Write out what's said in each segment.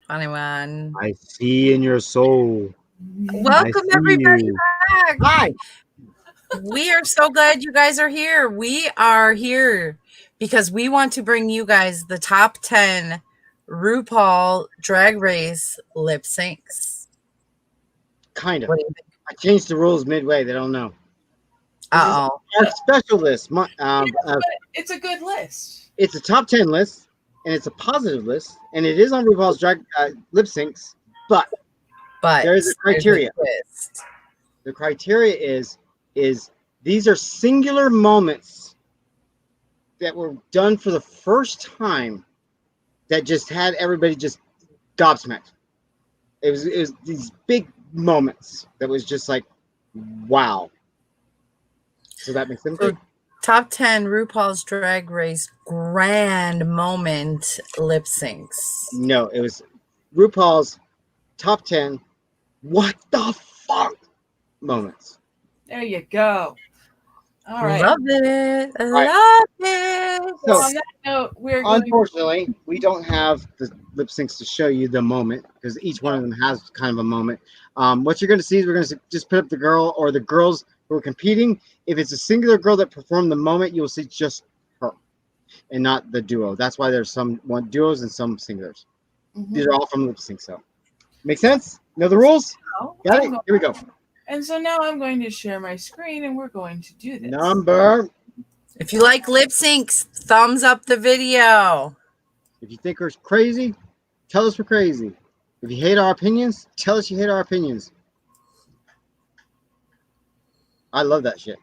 Funny one. I see in your soul. I Welcome see everybody you. back. Hi. We are so glad you guys are here. We are here because we want to bring you guys the top 10 RuPaul Drag Race lip syncs. Kind of. What do you think? I changed the rules midway. They don't know. This is Uh-oh. our special list. Yes, but it's a good list. It's a top 10 list, and it's a positive list, and it is on RuPaul's Drag lip syncs, but But there is a there's a criteria. twist. The criteria is these are singular moments that were done for the first time that just had everybody just gobsmacked. It was these big moments that was just like, wow. So that makes them good. Top 10 RuPaul's Drag Race grand moment lip syncs. No, it was RuPaul's top 10 what the fuck moments. There you go. All right. Love it. right. Love it. So So, on that note, we're going unfortunately, we don't have the lip syncs to show you the moment because each one of them has kind of a moment. What you're going to see is we're going to just put up the girl or the girls who are competing. If it's a singular girl that performed the moment, you'll see just her and not the duo. That's why there's some duos and some singulars. These are all from lip sync. So, make sense? Know the rules? Got it? Here we go. And so now I'm going to share my screen and we're going to do this. Number. If you like lip syncs, thumbs up the video. If you think we're crazy, tell us we're crazy. If you hate our opinions, tell us you hate our opinions. I love that shit.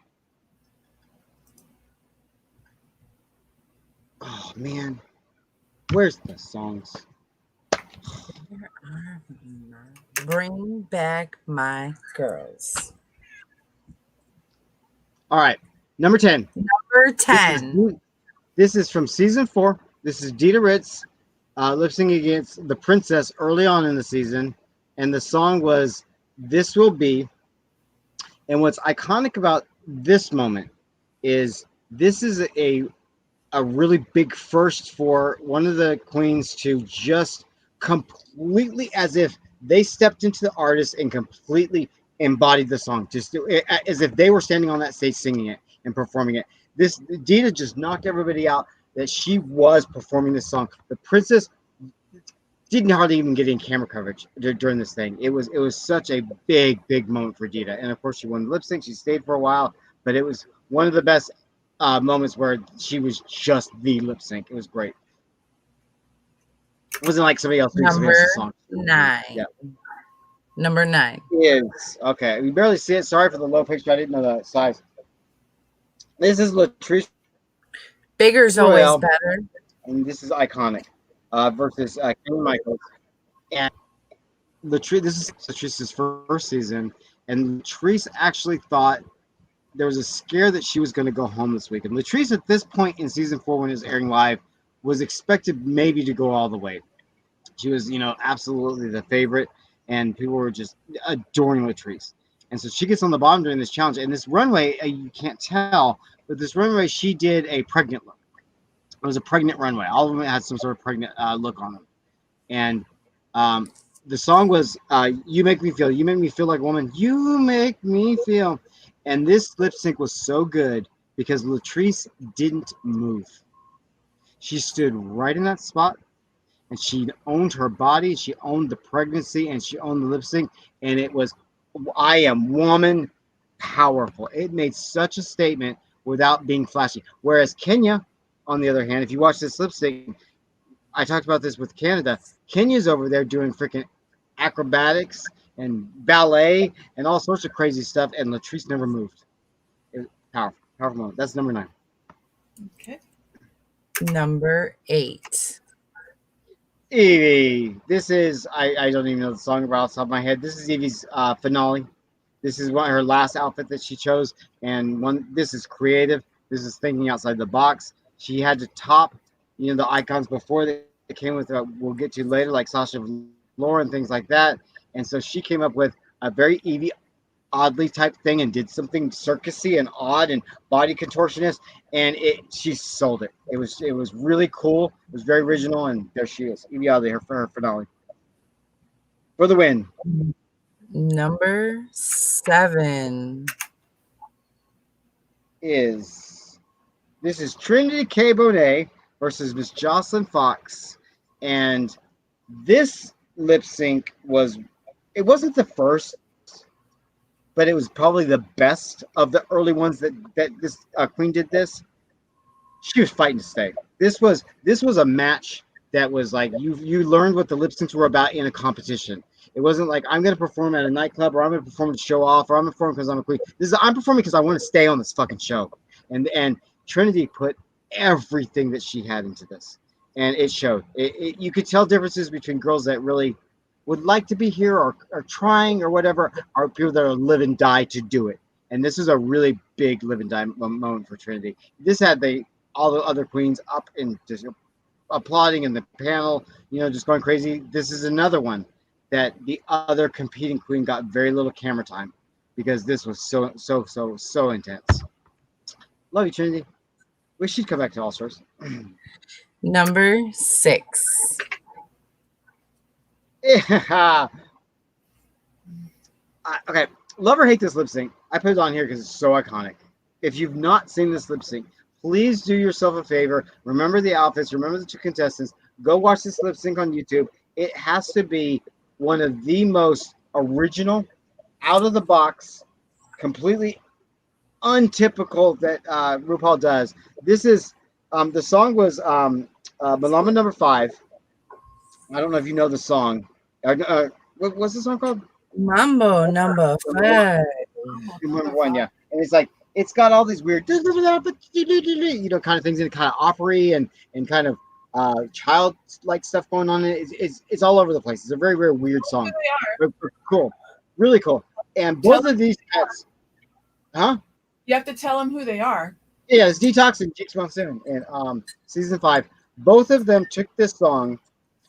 Oh, man. Where's the songs? Bring back my girls. All right. Number 10. Number 10. This is from season 4. This is Dita Ritz lip syncing against the princess early on in the season. And the song was This Will Be. And what's iconic about this moment is this is a really big first for one of the queens to just completely, as if they stepped into the artist and completely embodied the song, just as if they were standing on that stage singing it and performing it. This Dita just knocked everybody out that she was performing this song. The princess didn't hardly even get any camera coverage during this thing. It was such a big moment for Dita, and of course she won the lip sync. She stayed for a while, but it was one of the best moments where she was just the lip sync. It was great. It wasn't like somebody else doing somebody else's song. 9. Yeah. Number 9 is okay. We barely see it. Sorry for the low picture. I didn't know the size. This is Latrice. Bigger's always better. And this is iconic. Versus Ken Michaels. And Latrice. This is Latrice's first season, and Latrice actually thought there was a scare that she was going to go home this week. And Latrice, at this point in season 4, when it was airing live, was expected maybe to go all the way. She was, absolutely the favorite, and people were just adoring Latrice. And so she gets on the bottom during this challenge. And this runway, you can't tell, but this runway, she did a pregnant look. It was a pregnant runway. All of them had some sort of pregnant look on them. And the song was You Make Me Feel. You make me feel like a woman. You make me feel. And this lip sync was so good because Latrice didn't move. She stood right in that spot, and she owned her body. She owned the pregnancy, and she owned the lip sync. And it was, I am woman powerful. It made such a statement without being flashy. Whereas Kenya, on the other hand, if you watch this lip sync, I talked about this with Canada. Kenya's over there doing freaking acrobatics and ballet and all sorts of crazy stuff, and Latrice never moved. It was powerful moment. That's number 9. Okay. Number 8. Evie. This is I don't even know the song right off the top of my head. This is Evie's finale. This is her last outfit that she chose, and this is creative. This is thinking outside the box. She had to top, the icons before they came with. We'll get to later, like Sasha Velour and things like that. And so she came up with a very Evie oddly type thing and did something circusy and odd and body contortionist, and she sold it. It was really cool. It was very original, and there she is, Evie Oddly, her finale. for the win. Number 7 This is Trinity K. Bonet versus Miss Jocelyn Fox. And this lip sync it wasn't the first, but it was probably the best of the early ones that this queen did this. She was fighting to stay. This was a match that was like you learned what the lip syncs were about in a competition. It wasn't like I'm going to perform at a nightclub or I'm going to perform to show off or I'm going to perform because I'm a queen. I'm performing because I want to stay on this fucking show. And Trinity put everything that she had into this, and it showed. You could tell differences between girls that really would like to be here or are trying or whatever, are people that are live and die to do it. And this is a really big live and die moment for Trinity. This had all the other queens up and just applauding in the panel, just going crazy. This is another one that the other competing queen got very little camera time because this was so intense. Love you, Trinity. Wish she'd come back to All Stars. Number 6 Yeah. Okay, love or hate this lip sync. I put it on here because it's so iconic. If you've not seen this lip sync, please do yourself a favor. Remember the outfits. Remember the 2 contestants. Go watch this lip sync on YouTube. It has to be one of the most original, out of the box, completely untypical that RuPaul does. This is the song was Malama number 5. I don't know if you know the song. What's the song called? Mambo number 5. Number 1, yeah. And it's like it's got all these weird kind of things in it, kind of opera and kind of child-like stuff going on. It's all over the place. It's a very, very weird song. But cool. Really cool. And both of these cats, huh? You have to tell them who they are. Yeah, it's Detox and Jinx Monsoon in season 5. Both of them took this song,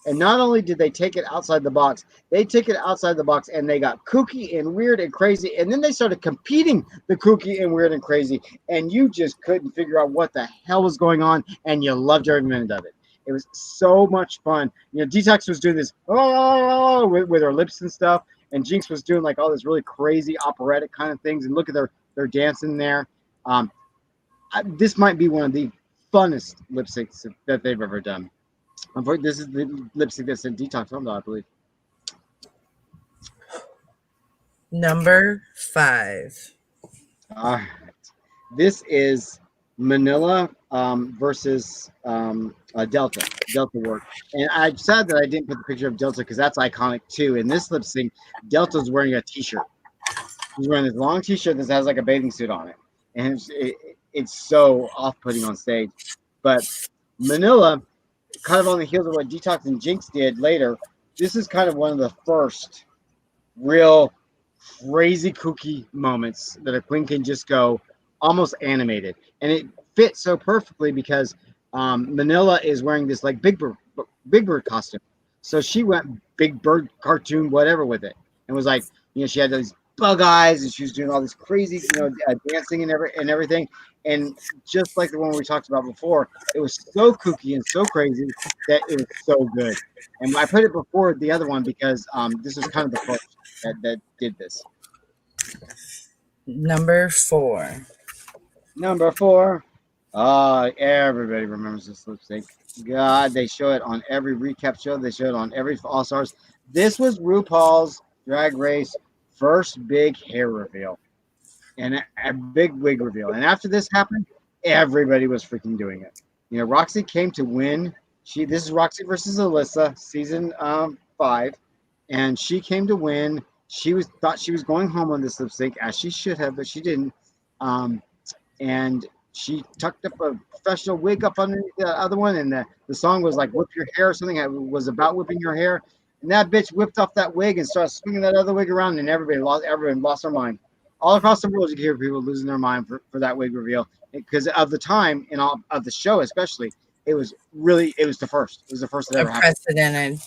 and not only did they take it outside the box, they took it outside the box and they got kooky and weird and crazy. And then they started competing the kooky and weird and crazy. And you just couldn't figure out what the hell was going on. And you loved every minute of it. It was so much fun. Detox was doing this with her lips and stuff. And Jinx was doing like all this really crazy operatic kind of things. And look at their dancing there. This might be one of the funnest lip syncs that they've ever done. This is the lip sync that's in Detox Home, I believe. Number 5. All right. This is Manila versus Delta work. And I'm sad that I didn't put the picture of Delta because that's iconic too. In this lip sync, Delta's wearing a t-shirt. He's wearing this long t-shirt that has like a bathing suit on it. And it's so off-putting on stage. But Manila, kind of on the heels of what Detox and Jinx did later, this is kind of one of the first real crazy kooky moments that a queen can just go almost animated. And it fits so perfectly because Manila is wearing this like Big Bird costume. So she went Big Bird cartoon, whatever with it. And was like, she had these bug eyes and she was doing all this crazy, dancing and everything. And just like the one we talked about before, it was so kooky and so crazy that it was so good. And I put it before the other one because this was kind of the first that did this. Number 4. Number 4. Everybody remembers this lip sync. God, they show it on every recap show. They show it on every All Stars. This was RuPaul's Drag Race first big hair reveal. And a big wig reveal. And after this happened, everybody was freaking doing it. Roxy came to win. This is Roxy versus Alyssa, season 5. And she came to win. She thought she was going home on this lip sync, as she should have, but she didn't. And she tucked up a professional wig up underneath the other one. And the song was like Whip Your Hair or something. It was about whipping your hair. And that bitch whipped off that wig and started swinging that other wig around. And everyone lost their mind. All across the world, you can hear people losing their mind for that wig reveal because of the time and all of the show, especially. It was the first. It was the first that ever happened. Unprecedented.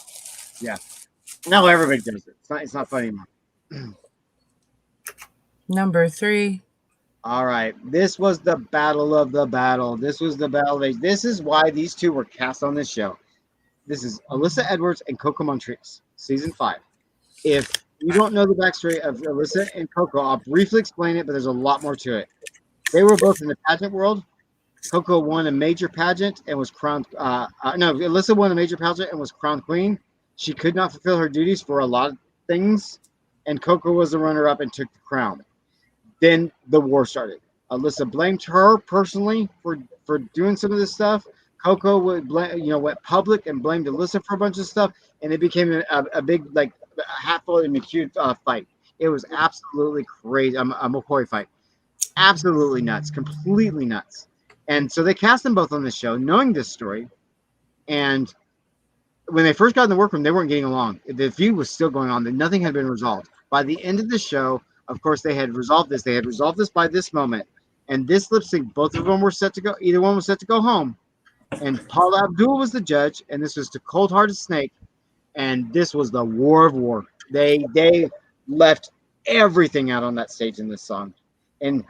Yeah. Now everybody does it. It's not funny anymore. Number 3. All right. This was the battle of the battle. This was the battle of age. This is why these two were cast on this show. This is Alyssa Edwards and Coco Montrese, season 5. If you don't know the backstory of Alyssa and Coco, I'll briefly explain it, but there's a lot more to it. They were both in the pageant world. Coco won a major pageant and was crowned. Alyssa won a major pageant and was crowned queen. She could not fulfill her duties for a lot of things, and Coco was the runner-up and took the crown. Then the war started. Alyssa blamed her personally for doing some of this stuff. Coco went public and blamed Alyssa for a bunch of stuff, and it became a big Hatfield and McHugh fight. It was absolutely crazy. A McCoy fight, absolutely nuts, completely nuts. And so they cast them both on the show, knowing this story. And when they first got in the workroom, they weren't getting along. The feud was still going on. Nothing had been resolved. By the end of the show, of course, they had resolved this. They had resolved this by this moment. And this lip sync, both of them were set to go. Either one was set to go home. And Paula Abdul was the judge, and this was to Cold Hearted Snake. And this was the war of war. They left everything out on that stage in this song. And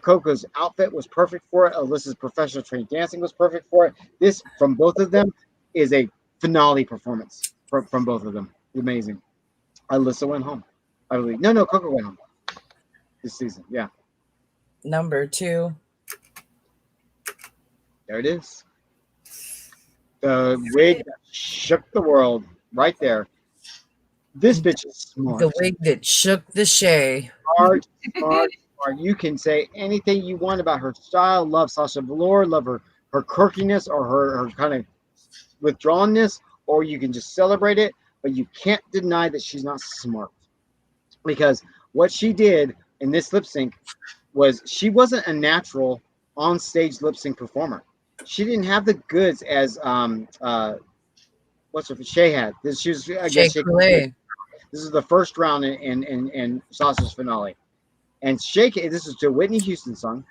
Coco's outfit was perfect for it. Alyssa's professional trained dancing was perfect for it. This, from both of them, is a finale performance from both of them. Amazing. Alyssa went home, I believe. No, Coco went home this season. Yeah. Number 2. There it is. The wig that shook the world right there. This bitch is smart. The wig that shook the Shay. Smart. You can say anything you want about her style. Love Sasha Velour. Love her quirkiness or her kind of withdrawnness, or you can just celebrate it. But you can't deny that she's not smart, because what she did in this lip sync was she wasn't a natural on stage lip sync performer. She didn't have the goods as Shay had. She was against Shay Coulee. This is the first round in Sasha's finale. And Shay, this is to Whitney Houston song,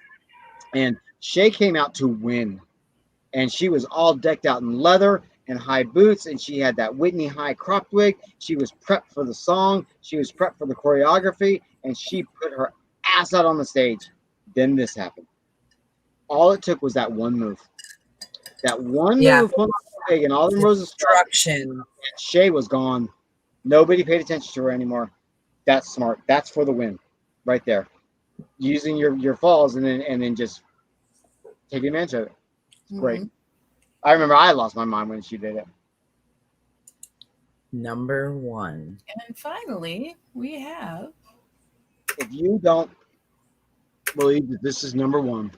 and Shay came out to win. And she was all decked out in leather and high boots, and she had that Whitney high cropped wig. She was prepped for the song. She was prepped for the choreography, and she put her ass out on the stage. Then this happened. All it took was that one move. That one move, and all the roses destruction. And Shay was gone. Nobody paid attention to her anymore. That's smart. That's for the win, right there. Using your falls and then just taking advantage of it. It's great. I remember I lost my mind when she did it. Number 1. And finally, we have. If you don't believe that this is number 1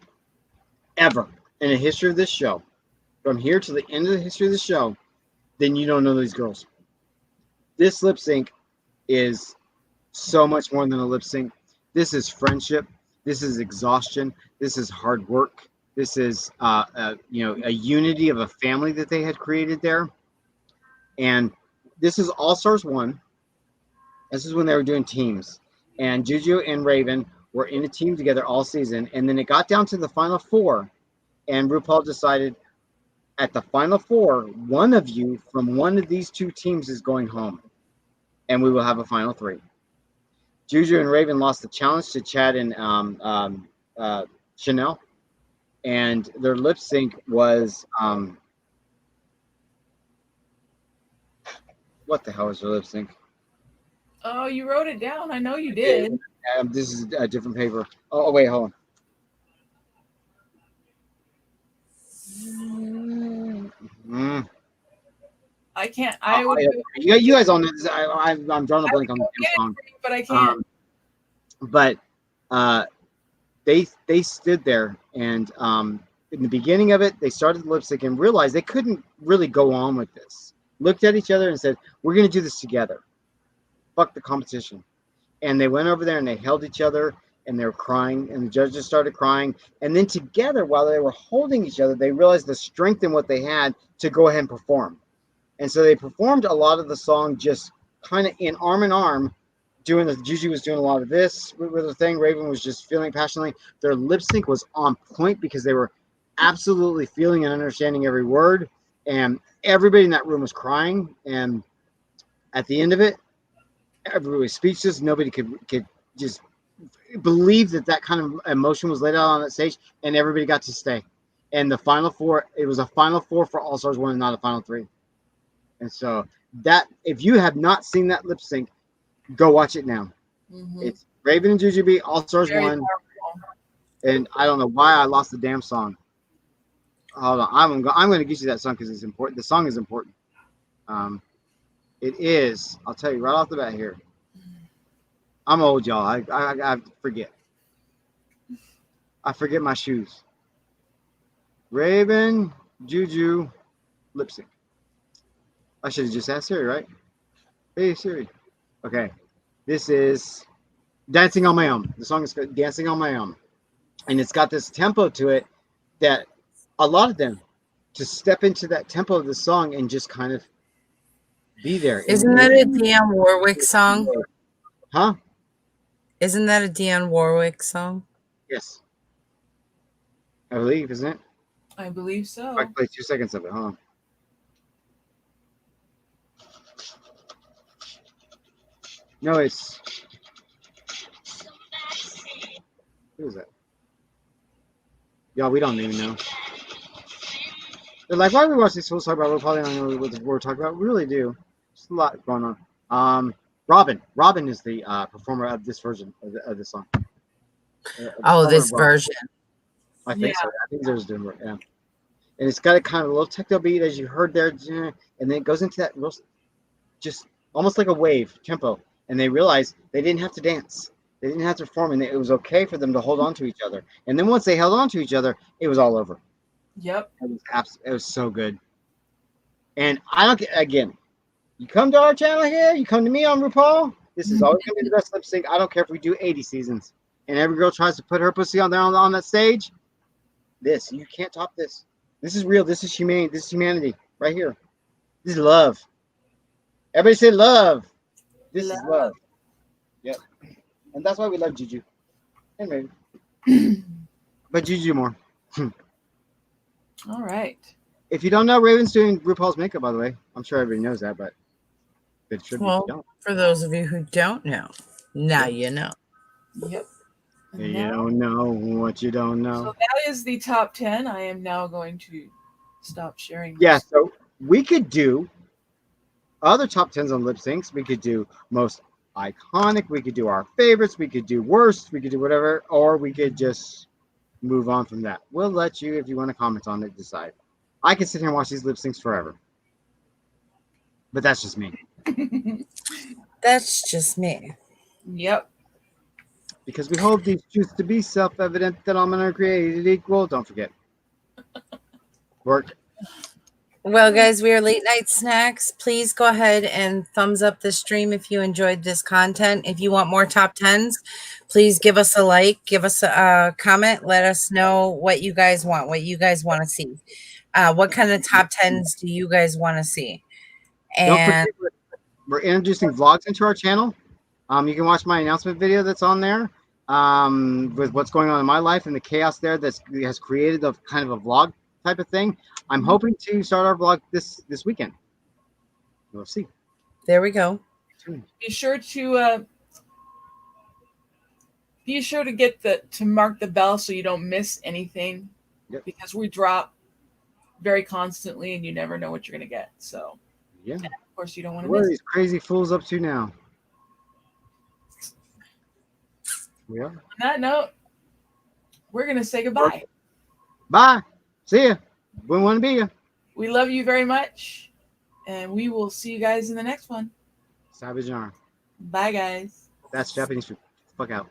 ever in the history of this show, from here to the end of the history of the show, then you don't know these girls. This lip sync is so much more than a lip sync. This is friendship. This is exhaustion. This is hard work. This is a unity of a family that they had created there. And this is All Stars 1. This is when they were doing teams. And Juju and Raven were in a team together all season. And then it got down to the final 4. And RuPaul decided at the final 4, one of you from one of these 2 teams is going home. And we will have a final 3. Juju and Raven lost the challenge to Chad and Chanel. And their lip sync was what the hell is their lip sync? Oh, you wrote it down. I know you did. This is a different paper. Oh wait, hold on. I can't. You guys all know this. I'm drawing a blank on the song, but I can't. They stood there, and in the beginning of it, they started the lip sync and realized they couldn't really go on with this. Looked at each other and said, "We're going to do this together. Fuck the competition." And they went over there and they held each other, and they were crying, and the judges started crying. And then together, while they were holding each other, they realized the strength in what they had to go ahead and perform. And so they performed a lot of the song just kind of in arm, doing the Juju was doing a lot of this with the thing. Raven was just feeling passionately. Their lip sync was on point because they were absolutely feeling and understanding every word. And everybody in that room was crying. And at the end of it, everybody was speechless. Nobody could just believe that kind of emotion was laid out on that stage, and everybody got to stay. And the final 4, it was a final 4 for All Stars 1 and not a final 3. And so that, if you have not seen that lip sync, Go watch it now. Mm-hmm. It's Raven and Jujubee All Stars Very 1, powerful. and I don't know why I lost the damn song. Hold on, I'm going to get you that song because it's important. The song is important. It is. I'll tell you right off the bat here. I'm old, y'all. I forget. I forget my shoes. Raven, Juju, lip sync. I should have just asked Siri, right? Hey Siri. Okay. This is Dancing on My Own. The song is called Dancing on My Own. And it's got this tempo to it that a lot of them just step into that tempo of the song and just kind of be there. Isn't that a Dionne Warwick song? Huh? Isn't that a Dionne Warwick song? Yes. I believe, isn't it? I believe so. I can play 2 seconds of it. Hold on. No, it's. Who is that? Y'all, we don't even know. They're like, why are we watching these fools talk about? We're probably not know what we're talking about. We really do. There's a lot going on. Robin. Robin is the performer of this version of the song. This version. I think so. I think there's doing it. Yeah. And it's got a kind of a little techno beat as you heard there, and then it goes into that real, just almost like a wave tempo. And they realized they didn't have to dance. They didn't have to perform, and it was okay for them to hold on to each other. And then once they held on to each other, it was all over. Yep. It was so good. And I don't get, again, you come to our channel here, you come to me on RuPaul, this is always going to be the best lip sync. I don't care if we do 80 seasons. And every girl tries to put her pussy on there on that stage. You can't top this. This is real. This is humane. This is humanity right here. This is love. Everybody say love. This is love. Yep. And that's why we love Juju. And Raven. But Juju more. All right. If you don't know, Raven's doing RuPaul's makeup, by the way. I'm sure everybody knows that, but it should be. Well, for those of you who don't know, now you know. Yep. You don't know what you don't know. So that is the top 10. I am now going to stop sharing. Yeah, so we could do other top 10s on lip syncs. We could do most iconic. We could do our favorites. We could do worst. We could do whatever. Or we could just move on from that. We'll let you, if you want to comment on it, decide. I can sit here and watch these lip syncs forever. But that's just me. That's just me. Yep. Because we hold these truths to be self-evident that all men are created equal. Don't forget. Work. Well, guys, we are Late Night Snacks. Please go ahead and thumbs up the stream if you enjoyed this content. If you want more top 10s, please give us a like, give us a comment. Let us know what you guys want, what you guys want to see. What kind of top 10s do you guys want to see? And don't forget, we're introducing vlogs into our channel. You can watch my announcement video that's on there with what's going on in my life and the chaos there that has created a kind of a vlog type of thing. I'm hoping to start our vlog this weekend. We'll see. There we go. Be sure to get to mark the bell so you don't miss anything. Yep. Because we drop very constantly and you never know what you're gonna get. So yeah, and of course you don't want to What miss are these crazy fools up to now? Yeah. On that note, we're gonna say goodbye. Bye. See ya. We want to be ya. We love you very much, and we will see you guys in the next one. Savage arm. Bye, guys. That's Japanese food. Fuck out.